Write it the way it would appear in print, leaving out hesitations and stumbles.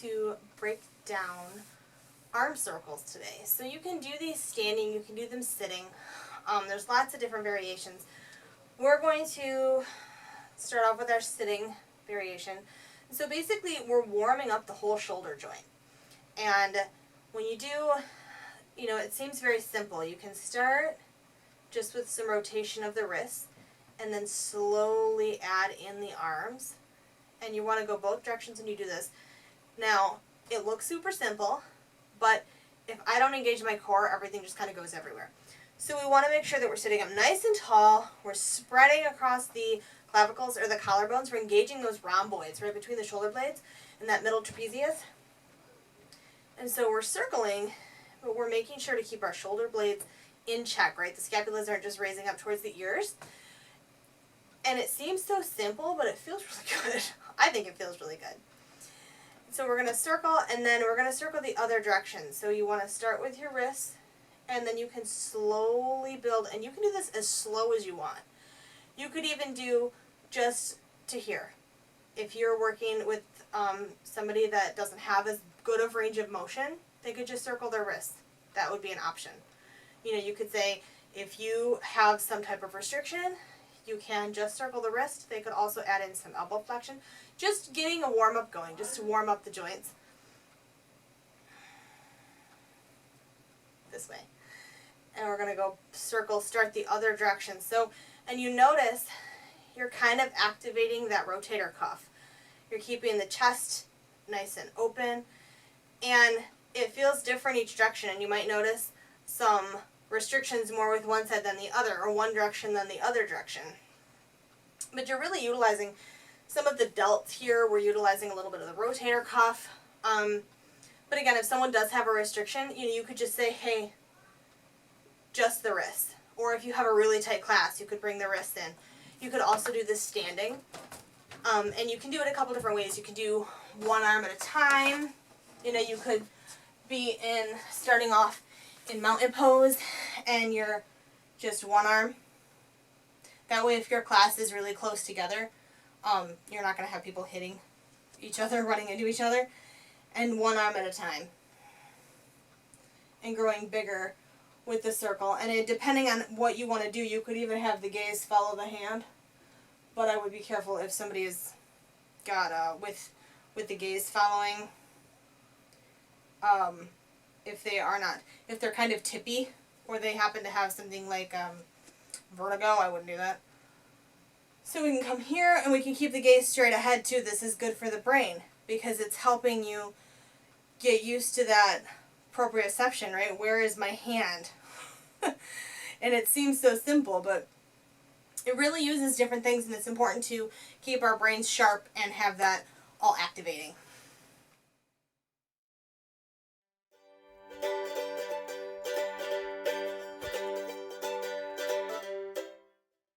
to break down arm circles today. So you can do these standing, you can do them sitting. There's lots of different variations. We're going to start off with our sitting variation. So basically we're warming up the whole shoulder joint. And when you do, it seems very simple. You can start just with some rotation of the wrists and then slowly add in the arms. And you want to go both directions when you do this. Now, it looks super simple, but if I don't engage my core, everything just kind of goes everywhere. So we want to make sure that we're sitting up nice and tall. We're spreading across the clavicles or the collarbones. We're engaging those rhomboids right between the shoulder blades and that middle trapezius. And so we're circling, but we're making sure to keep our shoulder blades in check, right? The scapulas aren't just raising up towards the ears. And it seems so simple, but it feels really good. I think it feels really good. So we're going to circle, and then we're going to circle the other direction. So you want to start with your wrists, and then you can slowly build, and you can do this as slow as you want. You could even do just to here. If you're working with somebody that doesn't have as good of range of motion, they could just circle their wrists. That would be an option. You could say if you have some type of restriction, you can just circle the wrist. They could also add in some elbow flexion. Just getting a warm-up going, just to warm up the joints. This way. And we're going to go circle, start the other direction. So, and you notice you're kind of activating that rotator cuff. You're keeping the chest nice and open. And it feels different each direction. And you might notice some restrictions more with one side than the other, or one direction than the other direction. But you're really utilizing some of the delts here. We're utilizing a little bit of the rotator cuff. But again, if someone does have a restriction, you could just say, hey, just the wrist. Or if you have a really tight class, you could bring the wrist in. You could also do this standing. And you can do it a couple different ways. You can do one arm at a time. You could be starting off in mountain pose, and you're just one arm. That way, if your class is really close together, you're not going to have people hitting each other, running into each other. And one arm at a time. And growing bigger with the circle. And depending on what you want to do, you could even have the gaze follow the hand. But I would be careful if somebody has got, with the gaze following, if they're kind of tippy, or they happen to have something like vertigo, I wouldn't do that. So we can come here, and we can keep the gaze straight ahead too. This is good for the brain, because it's helping you get used to that proprioception, right? Where is my hand? And it seems so simple, but it really uses different things, and it's important to keep our brains sharp and have that all activating.